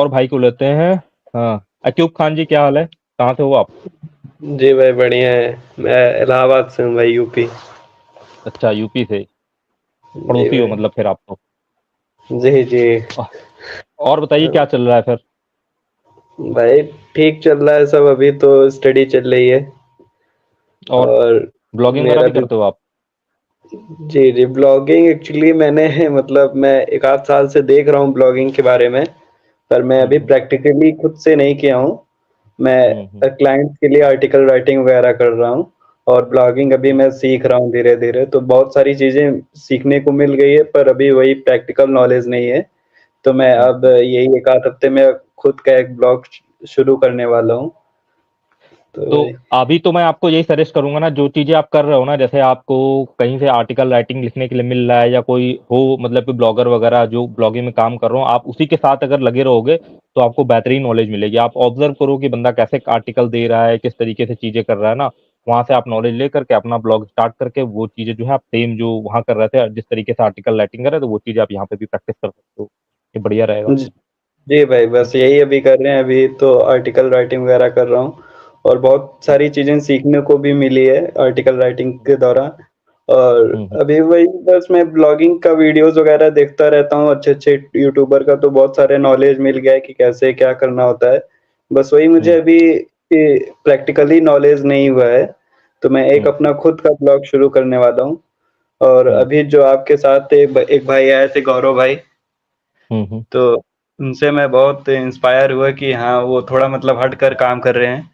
और भाई को लेते हैं। हाँ, अक्यूब खान जी, क्या हाल है? कहाँ से हो आप? जी भाई बढ़िया है। मैं इलाहाबाद से हूँ भाई, यूपी। अच्छा, यूपी से। जी पड़ोसी हो भाई। मतलब फिर आप तो। जी जी। आह, और बताइए क्या चल रहा है फिर? भाई ठीक चल रहा है सब, अभी तो स्टडी चल रही है। और और ब्लॉगिंग वगैरह मेरा भी भी। करते हो आप? जी जी, ब्लॉगिंग एक्चुअली मैंने मतलब मैं एक आध साल से देख रहा हूँ ब्लॉगिंग के बारे में। पर मैं अभी हम्म। प्रैक्टिकली खुद से नहीं किया हूँ। हम्म। मैं क्लाइंट्स के लिए आर्टिकल राइटिंग वगैरह कर रहा हूँ। और ब्लॉगिंग अभी हम्म। मैं सीख रहा हूँ धीरे धीरे, तो बहुत सारी चीजें सीखने को मिल गई है, पर अभी वही प्रैक्टिकल नॉलेज नहीं है। तो मैं हम्म। अब यही एक आध हफ्ते में खुद का एक ब्लॉग शुरू करने वाला हूँ। तो तो वही। अभी तो मैं आपको यही सजेस्ट करूंगा ना, जो चीजें आप कर रहे हो ना, जैसे आपको कहीं से आर्टिकल राइटिंग लिखने के लिए मिल रहा है या कोई हो मतलब कि ब्लॉगर वगैरह जो ब्लॉगिंग में काम कर रहे हो, आप उसी के साथ अगर लगे रहोगे तो आपको बेहतरीन नॉलेज मिलेगी। आप ऑब्जर्व करो कि बंदा कैसे आर्टिकल दे रहा है, किस तरीके से चीजें कर रहा है ना। वहां से आप नॉलेज लेकर के अपना ब्लॉग स्टार्ट करके वो चीजें जो है आप सेम जो वहां कर रहे थे, जिस तरीके से आर्टिकल राइटिंग कर रहे थे, वो चीजें आप यहाँ पे भी प्रैक्टिस कर सकते हो। ये बढ़िया रहेगा। जी जी भाई, बस यही अभी कर रहे हैं, अभी तो आर्टिकल राइटिंग वगैरह कर रहा हूँ। और बहुत सारी चीजें सीखने को भी मिली है आर्टिकल राइटिंग के दौरान। और हम्म। अभी वही बस मैं ब्लॉगिंग का वीडियोस वगैरह देखता रहता हूँ, अच्छे अच्छे यूट्यूबर का, तो बहुत सारे नॉलेज मिल गया है कि कैसे क्या करना होता है। बस वही मुझे हम्म। अभी प्रैक्टिकली नॉलेज नहीं हुआ है। तो मैं एक हम्म। अपना खुद का ब्लॉग शुरू करने वाला हूँ। और हम्म। अभी जो आपके साथ एक भाई आए थे, गौरव भाई। हम्म। तो उनसे मैं बहुत इंस्पायर हुआ कि हाँ, वो थोड़ा मतलब हट कर काम कर रहे हैं।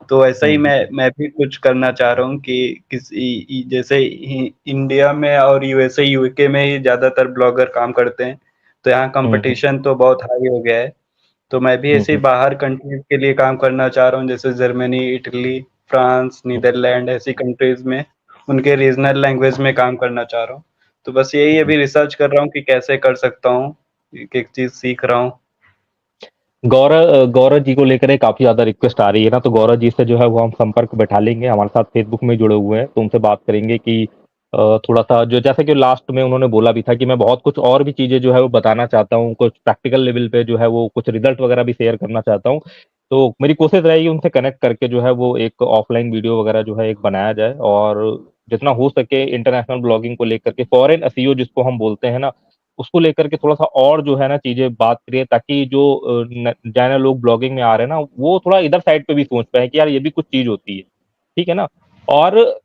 तो ऐसा ही हम्म। मैं भी कुछ करना चाह रहा हूँ कि जैसे इंडिया में और यूएसए यूके में ही ज्यादातर ब्लॉगर काम करते हैं। तो यहाँ हम्म। कंपटीशन तो बहुत हाई हो गया है। तो मैं भी ऐसे ही हम्म। बाहर कंट्रीज के लिए काम करना चाह रहा हूँ, जैसे जर्मनी, इटली, फ्रांस, नीदरलैंड, ऐसी कंट्रीज में उनके रीजनल लैंग्वेज में काम करना चाह रहा हूँ। तो बस यही हम्म। अभी रिसर्च कर रहा हूँ कि कैसे कर सकता हूँ। एक एक चीज सीख रहा हूँ। गौरव जी को लेकर एक काफी ज्यादा रिक्वेस्ट आ रही है ना, तो गौरव जी से जो है वो हम संपर्क बैठा लेंगे। हमारे साथ फेसबुक में जुड़े हुए हैं, तो उनसे बात करेंगे कि थोड़ा सा जो जैसे कि लास्ट में उन्होंने बोला भी था कि मैं बहुत कुछ और भी चीजें जो है वो बताना चाहता हूँ, कुछ प्रैक्टिकल लेवल पे जो है वो कुछ रिजल्ट वगैरह भी शेयर करना चाहता हूँ। तो मेरी कोशिश रहेगी उनसे कनेक्ट करके जो है वो एक ऑफलाइन वीडियो वगैरह जो है एक बनाया जाए, और जितना हो सके इंटरनेशनल ब्लॉगिंग को लेकर के, फॉरेन एसईओ जिसको हम बोलते हैं ना, उसको लेकर के थोड़ा सा और जो है ना चीजें बात करिए, ताकि जो नए नए लोग ब्लॉगिंग में आ रहे हैं ना, वो थोड़ा इधर साइड पे भी सोच पाए कि यार ये भी कुछ चीज होती है। ठीक है ना? और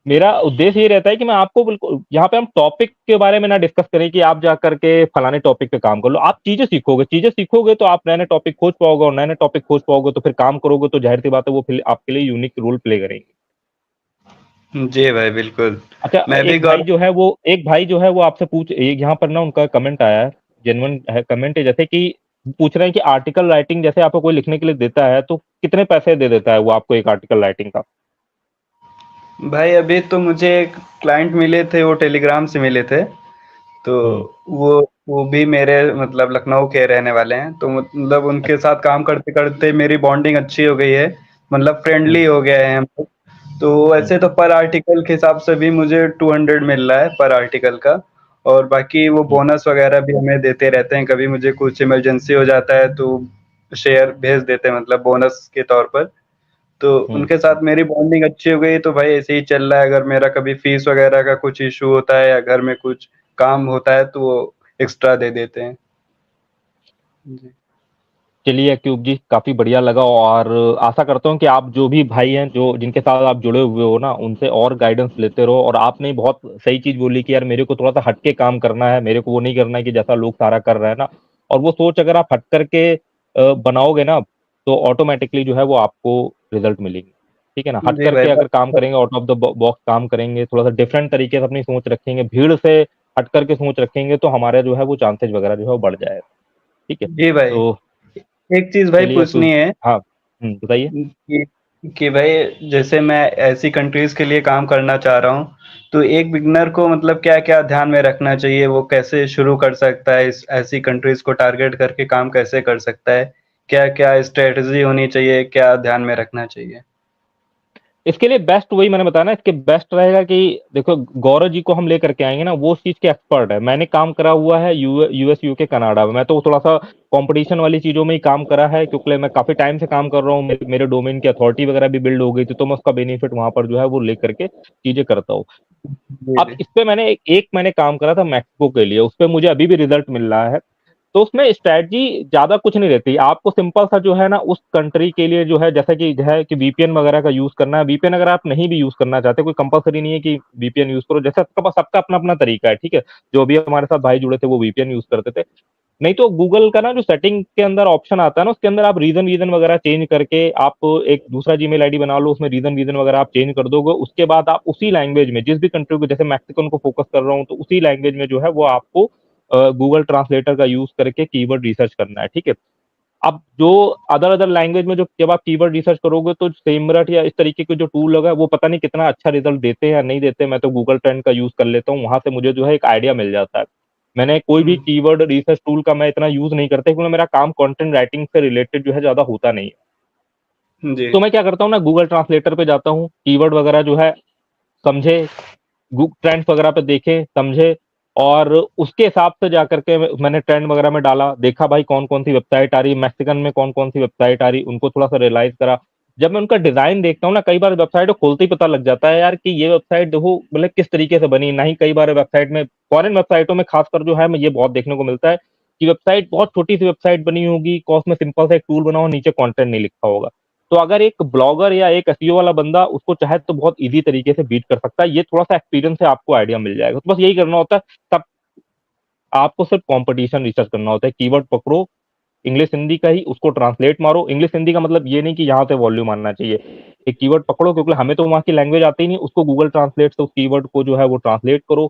मेरा उद्देश्य ये रहता है कि मैं आपको बिल्कुल यहाँ पे हम टॉपिक के बारे में ना डिस्कस करें कि आप जा करके फलाने टॉपिक पे काम कर लो। आप चीजें सीखोगे तो आप नए नए टॉपिक खोज पाओगे, और नए नए टॉपिक खोज पाओगे तो फिर काम करोगे, तो जाहिर सी बात है वो फिर आपके लिए यूनिक रोल प्ले करेंगे। जी भाई बिल्कुल। अच्छा, मैं भी गौर एक भाई जो है वो आपसे पूछ, एक यहाँ पर ना उनका कमेंट आया है, जेन्युइन है कमेंट है, जैसे कि पूछ रहे हैं कि आर्टिकल राइटिंग जैसे आपको कोई लिखने के लिए देता है तो कितने पैसे दे देता है वो आपको एक आर्टिकल राइटिंग का? भाई, अभी तो मुझे एक क्लाइंट मिले थे, वो टेलीग्राम से मिले थे। तो हम्म। वो वो भी मेरे मतलब लखनऊ के रहने वाले हैं, तो मतलब उनके अच्छा। साथ काम करते करते मेरी बॉन्डिंग अच्छी हो गई है। मतलब हम्म। फ्रेंडली हो गए हैं हम लोग। तो हम्म। वैसे तो पर आर्टिकल के हिसाब से भी मुझे 200 मिल रहा है पर आर्टिकल का। और बाकी वो हम्म। बोनस वगैरह भी हमें देते रहते हैं, कभी मुझे कुछ इमरजेंसी हो जाता है तो शेयर भेज देते हैं, मतलब बोनस के तौर पर। तो उनके हम्म। साथ मेरी बॉन्डिंग अच्छी हो गई, तो भाई ऐसे ही चल रहा है। अगर मेरा कभी फीस वगैरह का कुछ इशू होता है या घर में कुछ काम होता है, तो वो एक्स्ट्रा दे देते हैं। जी चलिए अक्यूब जी, काफी बढ़िया लगा, और आशा करता हूँ कि आप जो भी भाई हैं जो जिनके साथ आप जुड़े हुए हो ना, उनसे और गाइडेंस लेते रहो। और आपने बहुत सही चीज बोली कि यार मेरे को थोड़ा सा हटके काम करना है, मेरे को वो नहीं करना है कि जैसा लोग सारा कर रहे हैं ना। और वो सोच अगर आप हट करके बनाओगे ना, तो ऑटोमेटिकली जो है वो आपको रिजल्ट मिलेंगे। ठीक है ना? हट जी भाई करके अगर काम बस। करेंगे, आउट ऑफ द बॉक्स काम करेंगे, थोड़ा सा डिफरेंट तरीके से अपनी सोच रखेंगे, भीड़ से हट करके सोच रखेंगे, तो हमारे जो है वो चांसेस वगैरह जो है वो बढ़ जाएगा। ठीक है? जी भाई, तो एक चीज भाई चलिए पूछनी अक्यूब। है हाँ। बताइए। कि भाई जैसे मैं ऐसी कंट्रीज के लिए काम करना चाह रहा हूँ, तो एक बिगनर को मतलब क्या क्या ध्यान में रखना चाहिए, वो कैसे शुरू कर सकता है, इस ऐसी कंट्रीज को टारगेट करके काम कैसे कर सकता है, क्या क्या स्ट्रेटजी होनी चाहिए, क्या ध्यान में रखना चाहिए? इसके लिए बेस्ट वही मैंने बताया ना, इसके बेस्ट रहेगा कि देखो गौरव जी को हम लेकर के आएंगे ना, वो उस चीज के एक्सपर्ट है। मैंने काम करा हुआ है यूएस यूके कनाडा में, मैं तो थोड़ा सा कंपटीशन वाली चीजों में ही काम करा है, क्योंकि मैं काफी टाइम से काम कर रहा हूँ, मेरे डोमेन की अथॉरिटी वगैरह भी बिल्ड हो गई थी, तो मैं उसका बेनिफिट वहां पर जो है वो लेकर के चीजें करता हूँ। जी अब जी। इस पे मैंने एक मैंने काम करा था मैक्सिको के लिए, उस पे मुझे अभी भी रिजल्ट मिल रहा है। तो उसमें स्ट्रैटेजी ज्यादा कुछ नहीं रहती, आपको सिंपल सा जो है ना उस कंट्री के लिए जो है, जैसे कि है कि वीपीएन वगैरह का यूज करना है। वीपीएन अगर आप नहीं भी यूज करना चाहते, कोई कंपलसरी नहीं है कि वीपीएन यूज करो, जैसे सबका पास सबका अपना अपना तरीका है, ठीक है। जो भी हमारे साथ भाई जुड़े थे वो वीपीएन यूज करते थे। नहीं तो गूगल का ना जो सेटिंग के अंदर ऑप्शन आता है ना, उसके अंदर आप रीजन वीजन वगैरह चेंज करके आप एक दूसरा जीमेल आईडी बना लो, उसमें रीजन वीजन वगैरह आप चेंज कर दोगे, उसके बाद आप उसी लैंग्वेज में जिस भी कंट्री को, जैसे मैक्सिकन को फोकस कर रहा हूँ तो उसी लैंग्वेज में जो है वो आपको गूगल ट्रांसलेटर का यूज करके कीवर्ड रिसर्च करना है, ठीक है। अब जो अदर अदर लैंग्वेज में जो जब आप कीवर्ड रिसर्च करोगे तो सेमरट या इस तरीके के जो टूल लगा है वो पता नहीं कितना अच्छा रिजल्ट देते हैं या नहीं देते। मैं तो गूगल ट्रेंड का यूज कर लेता हूँ, वहां से मुझे जो है एक आइडिया मिल जाता है। मैंने कोई भी हुँ, कीवर्ड रिसर्च टूल का मैं इतना यूज नहीं करता, क्योंकि मेरा काम कंटेंट राइटिंग से रिलेटेड जो है ज्यादा होता नहीं है। जी। तो मैं क्या करता हूँ ना, गूगल ट्रांसलेटर पे जाता हूँ, कीवर्ड वगैरह जो है समझे, ट्रेंड्स वगैरह पे देखे समझे, और उसके हिसाब से जाकर के मैंने ट्रेंड वगैरह में डाला, देखा भाई कौन कौन सी वेबसाइट आ रही है मैक्सिकन में, कौन कौन सी वेबसाइट आ रही, उनको थोड़ा सा रियलाइज करा। जब मैं उनका डिजाइन देखता हूँ ना, कई बार वेबसाइट को खोलते ही पता लग जाता है यार कि ये वेबसाइट देखो मतलब किस तरीके से बनी नहीं। कई बार वेबसाइट में, फॉरेन वेबसाइटों में खासकर जो है मैं ये बहुत देखने को मिलता है कि वेबसाइट बहुत छोटी सी वेबसाइट बनी होगी, कॉस्ट में सिंपल सा एक टूल बना हो, नीचे कंटेंट नहीं लिखा होगा। तो अगर एक ब्लॉगर या एक एसईओ वाला बंदा उसको चाहे तो बहुत इजी तरीके से बीट कर सकता है। ये थोड़ा सा एक्सपीरियंस से आपको आइडिया मिल जाएगा, तो बस यही करना होता है। तब आपको सिर्फ कंपटीशन रिसर्च करना होता है, कीवर्ड पकड़ो इंग्लिश हिंदी का ही, उसको ट्रांसलेट मारो। इंग्लिश हिंदी का मतलब ये नहीं कि यहाँ से वॉल्यूम आना चाहिए, एक कीवर्ड पकड़ो, क्योंकि हमें तो वहाँ की लैंग्वेज आती ही नहीं, उसको गूगल ट्रांसलेट से उस कीवर्ड को जो है वो ट्रांसलेट करो,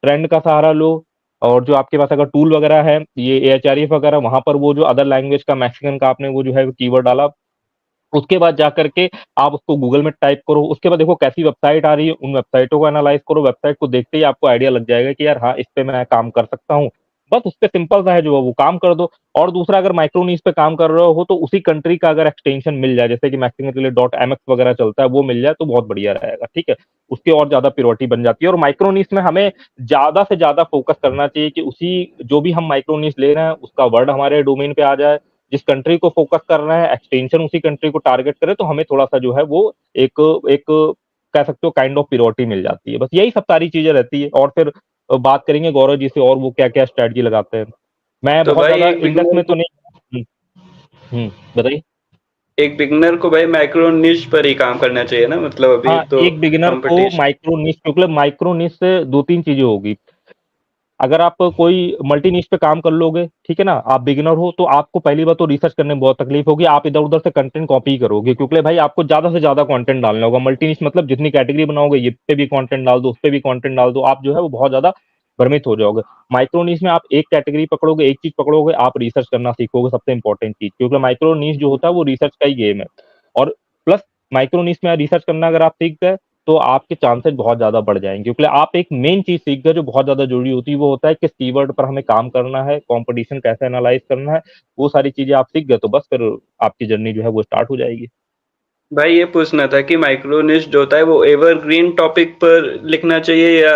ट्रेंड का सहारा लो। और जो आपके पास अगर टूल वगैरह है, ये एएचआरएफ वगैरह, वहां पर वो जो अदर लैंग्वेज का मैक्सिकन का आपने वो जो है कीवर्ड डाला, उसके बाद जाकर के आप उसको गूगल में टाइप करो। उसके बाद देखो कैसी वेबसाइट आ रही है, उन वेबसाइटों को एनालाइज करो। वेबसाइट को देखते ही आपको आइडिया लग जाएगा कि यार हाँ इस पे मैं काम कर सकता हूँ। बस उस पे सिंपल सा है जो है वो काम कर दो। और दूसरा, अगर माइक्रो नीश पे काम कर रहे हो तो उसी कंट्री का अगर एक्सटेंशन मिल जाए, जैसे कि मैक्सिमम के लिए डॉट एमएक्स वगैरह चलता है, वो मिल जाए तो बहुत बढ़िया रहेगा, ठीक है। उसकी और ज्यादा प्योरिटी बन जाती है। और माइक्रो नीश में हमें ज्यादा से ज्यादा फोकस करना चाहिए कि उसी जो भी हम माइक्रो नीश ले रहे हैं उसका वर्ड हमारे डोमेन पे आ जाए। जिस कंट्री को फोकस कर रहे हैं एक्सटेंशन उसी कंट्री को टारगेट करे, तो हमें थोड़ा सा जो है वो एक एक कह सकते हो काइंड ऑफ प्योरिटी मिल जाती है। बस यही सब सारी चीजें रहती है। और फिर बात करेंगे गौरव जी से और वो क्या क्या स्ट्रेटजी लगाते हैं। मैं तो बहुत भाई ज्यादा इंडेक्स में तो नहीं। बताइए। एक बिगिनर को भाई माइक्रो निश पर ही काम करना चाहिए ना, मतलब अभी हाँ, तो एक बिगिनर को कंपटीशन। माइक्रो निश, मतलब माइक्रो निश से दो तीन चीजें होगी। अगर आप कोई मल्टी निश पे काम कर लोगे, ठीक है ना, आप बिगिनर हो, तो आपको पहली बात तो रिसर्च करने में बहुत तकलीफ होगी, आप इधर उधर से कंटेंट कॉपी करोगे, क्योंकि भाई आपको ज्यादा से ज्यादा कंटेंट डालना होगा। मल्टी निश मतलब जितनी कैटेगरी बनाओगे, ये पे भी कंटेंट डाल दो, उस पे भी कंटेंट डाल दो, आप जो है वो बहुत ज्यादा भ्रमित हो जाओगे। माइक्रो निश में आप एक कैटेगरी पकड़ोगे, एक चीज पकड़ोगे, आप रिसर्च करना सीखोगे, सबसे इंपॉर्टेंट चीज, क्योंकि माइक्रो निश जो होता है वो रिसर्च का ही गेम है। और प्लस माइक्रो निश में रिसर्च करना अगर आप सीख गए तो आपके चांसेस बहुत ज्यादा बढ़ जाएंगे, क्योंकि आप एक मेन चीज सीख गए जो बहुत ज्यादा जरूरी होती है, वो होता है किस कीवर्ड पर हमें काम करना है, कंपटीशन कैसे एनालाइज करना है। वो सारी चीजें आप सीख गए तो बस फिर आपकी जर्नी जो है वो स्टार्ट हो जाएगी। भाई ये पूछना था कि माइक्रो निश जो होता है वो एवरग्रीन टॉपिक पर लिखना चाहिए, या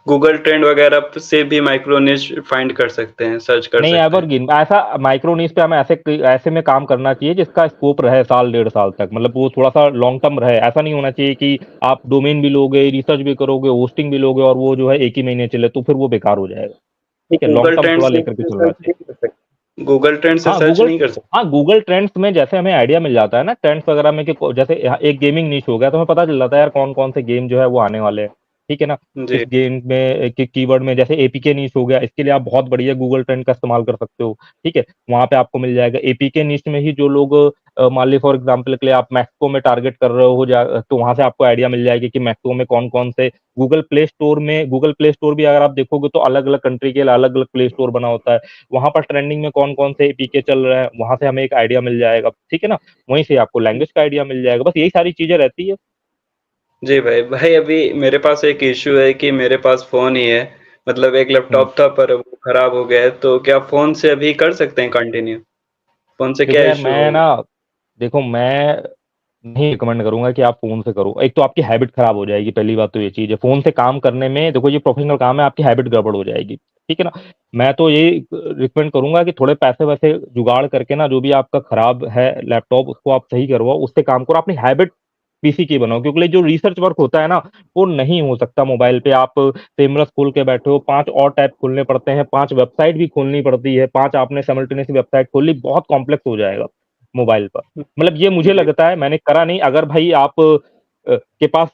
गूगल ट्रेंड वगैरह से भी माइक्रो निश फाइंड कर सकते हैं, सर्च कर नहीं, सकते हैं? एवरग्रीन ऐसा माइक्रो नीश पे हमें ऐसे ऐसे में काम करना चाहिए जिसका स्कोप रहे साल डेढ़ साल तक, मतलब वो थोड़ा सा लॉन्ग टर्म रहे। ऐसा नहीं होना चाहिए कि आप डोमेन भी लोगे, रिसर्च भी करोगे, होस्टिंग भी लोगे और वो जो है एक ही महीने चले, तो फिर वो बेकार हो जाएगा। तो ठीक है, लॉन्ग गूगल टर्म ट्रेंड थोड़ा से लेकर के चलना सर्च चाहिए। नहीं कर सकते, गूगल ट्रेंड से हाँ सर्च गूगल नहीं कर सकते? हाँ गूगल ट्रेंड्स में जैसे हमें आइडिया मिल जाता है ना ट्रेंड्स वगैरह में, कि जैसे एक गेमिंग नीश हो गया तो हमें पता चल जाता है यार कौन कौन से गेम जो है वो आने वाले हैं, ठीक है ना। इस जी। गेम में कीवर्ड में जैसे एपीके नीश हो गया, इसके लिए आप बहुत बढ़िया गूगल ट्रेंड का इस्तेमाल कर सकते हो, ठीक है। वहां पे आपको मिल जाएगा एपीके नीश में ही जो लोग मान ली फॉर एग्जाम्पल के लिए आप मैक्सिको में टारगेट कर रहे हो तो वहां से आपको आइडिया मिल जाएगी कि मैक्सिको में कौन कौन से गूगल प्ले स्टोर भी अगर आप देखोगे तो अलग अलग कंट्री के लिए अलग अलग प्ले स्टोर बना होता है। वहां पर ट्रेंडिंग में कौन कौन से पीके चल रहे हैं, वहां से हमें एक आइडिया मिल जाएगा, ठीक है ना। वहीं से आपको लैंग्वेज का आइडिया मिल जाएगा। बस यही सारी चीजें रहती है। जी भाई, भाई अभी मेरे पास एक इश्यू है कि मेरे पास फ़ोन ही है, मतलब एक हम्म। लैपटॉप था पर वो खराब हो गया है, तो क्या फ़ोन से अभी कर सकते हैं कंटिन्यू? फ़ोन से देखो क्या यार इश्यू मैं होगा? ना, देखो मैं नहीं रिकमेंड करूंगा कि आप फोन से करो। एक तो आपकी हैबिट खराब हो जाएगी, पहली बात तो ये चीज है। फोन से काम करने में देखो, ये प्रोफेशनल काम है, आपकी हैबिट गड़बड़ हो जाएगी, ठीक है ना। मैं तो ये रिकमेंड करूंगा कि थोड़े पैसे वैसे जुगाड़ करके ना, जो भी आपका खराब है लैपटॉप उसको आप सही करवाओ, उससे काम करो, अपनी हैबिट पीसी की बनाओ। क्योंकि जो रिसर्च वर्क होता है ना, वो नहीं हो सकता मोबाइल पे। आप सेमरस खोल के बैठे हो, 5 और टैब खोलने पड़ते हैं, 5 वेबसाइट भी खोलनी पड़ती है, 5 आपने साइमल्टेनियसली वेबसाइट खोल ली, बहुत कॉम्प्लेक्स हो जाएगा मोबाइल पर। मतलब ये मुझे जी, लगता है, मैंने करा नहीं। अगर भाई आप के पास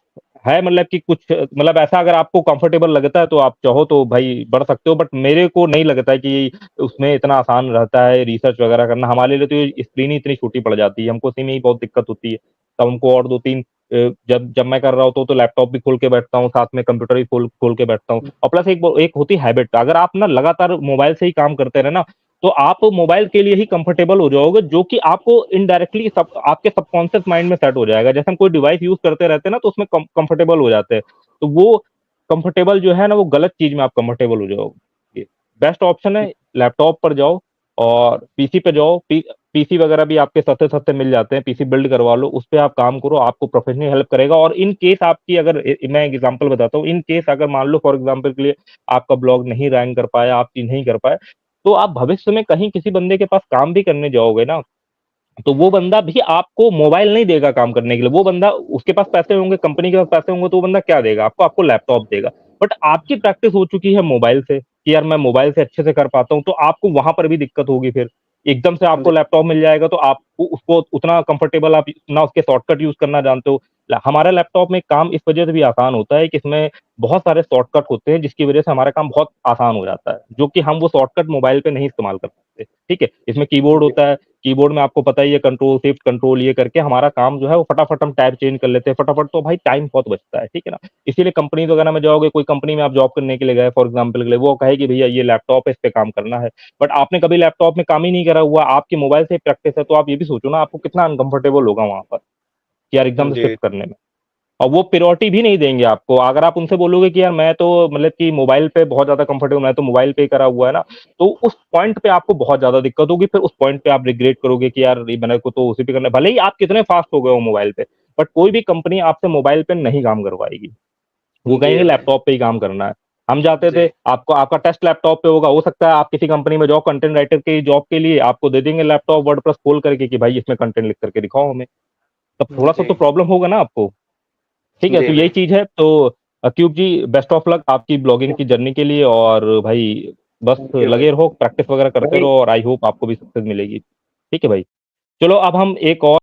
है, मतलब कि कुछ मतलब ऐसा अगर आपको कंफर्टेबल लगता है तो आप चाहो तो भाई बढ़ सकते हो, बट मेरे को नहीं लगता है कि उसमें इतना आसान रहता है रिसर्च वगैरह करना। हमारे लिए तो ये स्क्रीन ही इतनी छोटी पड़ जाती है, हमको उसी में ही बहुत दिक्कत होती है। तब हमको और दो तीन जब जब मैं कर रहा होता हूँ तो लैपटॉप भी खोल के बैठता हूँ, साथ में कंप्यूटर भी खोल खोल के बैठता हूँ। और प्लस एक एक होती है हैबिट, अगर आप ना लगातार मोबाइल से ही काम करते रहे ना, तो आप मोबाइल के लिए ही कंफर्टेबल हो जाओगे, जो कि आपको इनडायरेक्टली सब आपके सबकॉन्शियस माइंड में सेट हो जाएगा। जैसे हम कोई डिवाइस यूज करते रहते हैं ना, तो उसमें कंफर्टेबल हो जाते हैं। तो वो कंफर्टेबल जो है ना, वो गलत चीज में आप कंफर्टेबल हो जाओगे। बेस्ट ऑप्शन है लैपटॉप पर जाओ और पीसी पे जाओ। पीसी वगैरह भी आपके सस्ते सस्ते मिल जाते हैं, पीसी बिल्ड करवा लो, उस पे आप काम करो, आपको प्रोफेशनली हेल्प करेगा। और इन केस आपकी, अगर मैं एग्जांपल बताता हूँ, इन केस अगर मान लो फॉर एग्जांपल के लिए आपका ब्लॉग नहीं रैंक कर पाया, आप चीज नहीं कर पाए, तो आप भविष्य में कहीं किसी बंदे के पास काम भी करने जाओगे ना, तो वो बंदा भी आपको मोबाइल नहीं देगा काम करने के लिए। वो बंदा, उसके पास पैसे होंगे, कंपनी के पास पैसे होंगे, तो वो बंदा क्या देगा आपको? आपको लैपटॉप देगा। बट आपकी प्रैक्टिस हो चुकी है मोबाइल से कि यार मैं मोबाइल से अच्छे से कर पाता हूँ, तो आपको वहां पर भी दिक्कत होगी। फिर एकदम से आपको जी, लैपटॉप मिल जाएगा तो आपको उसको उतना कंफर्टेबल, आप ना उसके शॉर्टकट यूज करना जानते हो। हमारा लैपटॉप में काम इस वजह से भी आसान होता है कि इसमें बहुत सारे शॉर्टकट होते हैं, जिसकी वजह से हमारा काम बहुत आसान हो जाता है, जो कि हम वो शॉर्टकट मोबाइल पे नहीं इस्तेमाल कर सकते। ठीक है, इसमें कीबोर्ड जी, होता है, कीबोर्ड में आपको पता ही है, कंट्रोल शिफ्ट कंट्रोल ये करके हमारा काम जो है वो फटाफट हम टैब चेंज कर लेते हैं फटाफट, तो भाई टाइम बहुत बचता है, ठीक है ना। इसीलिए कंपनी वगैरह में जाओगे, कोई कंपनी में आप जॉब करने के लिए गए फॉर एग्जाम्पल के लिए, वो कहेगी भैया ये लैपटॉप है, इस पे काम करना है। बट आपने कभी लैपटॉप में काम ही नहीं करा हुआ, आपके मोबाइल से प्रैक्टिस है, तो आप ये भी सोचो ना आपको कितना अनकंफर्टेबल होगा वहां पर, कि यार एकदम से जी, शिफ्ट करने में। और वो प्रायोरिटी भी नहीं देंगे आपको। अगर आप उनसे बोलोगे कि यार मैं तो मतलब कि मोबाइल पे बहुत ज्यादा कंफर्टेबल, मैं तो मोबाइल पे करा हुआ है ना, तो उस पॉइंट पे आपको बहुत ज्यादा दिक्कत होगी। फिर उस पॉइंट पे आप रिग्रेट करोगे कि यार ये मैंने को तो उसी पे करना है। भले ही आप कितने फास्ट हो गए हो मोबाइल पे, बट कोई भी कंपनी आपसे मोबाइल पे नहीं काम करवाएगी। वो जी कहेंगे भाई, लैपटॉप पे ही काम करना है। हम जाते थे, जी, आपको आपका टेस्ट लैपटॉप पे होगा, हो सकता है आप किसी कंपनी में जाओ कंटेंट राइटर की जॉब के लिए, आपको दे देंगे लैपटॉप वर्डप्रेस खोल करके कि भाई इसमें कंटेंट लिख करके दिखाओ हमें। तब थोड़ा सा जी, तो प्रॉब्लम होगा ना आपको। ठीक है, जी तो यही भाई, चीज है। तो अक्यूब जी, बेस्ट ऑफ लक आपकी ब्लॉगिंग की जर्नी के लिए। और भाई बस थैंक यू भाई, लगे रहो, प्रैक्टिस वगैरह करते भाई। रहो, और आई होप आपको भी सक्सेस मिलेगी। ठीक है भाई, चलो अब हम एक और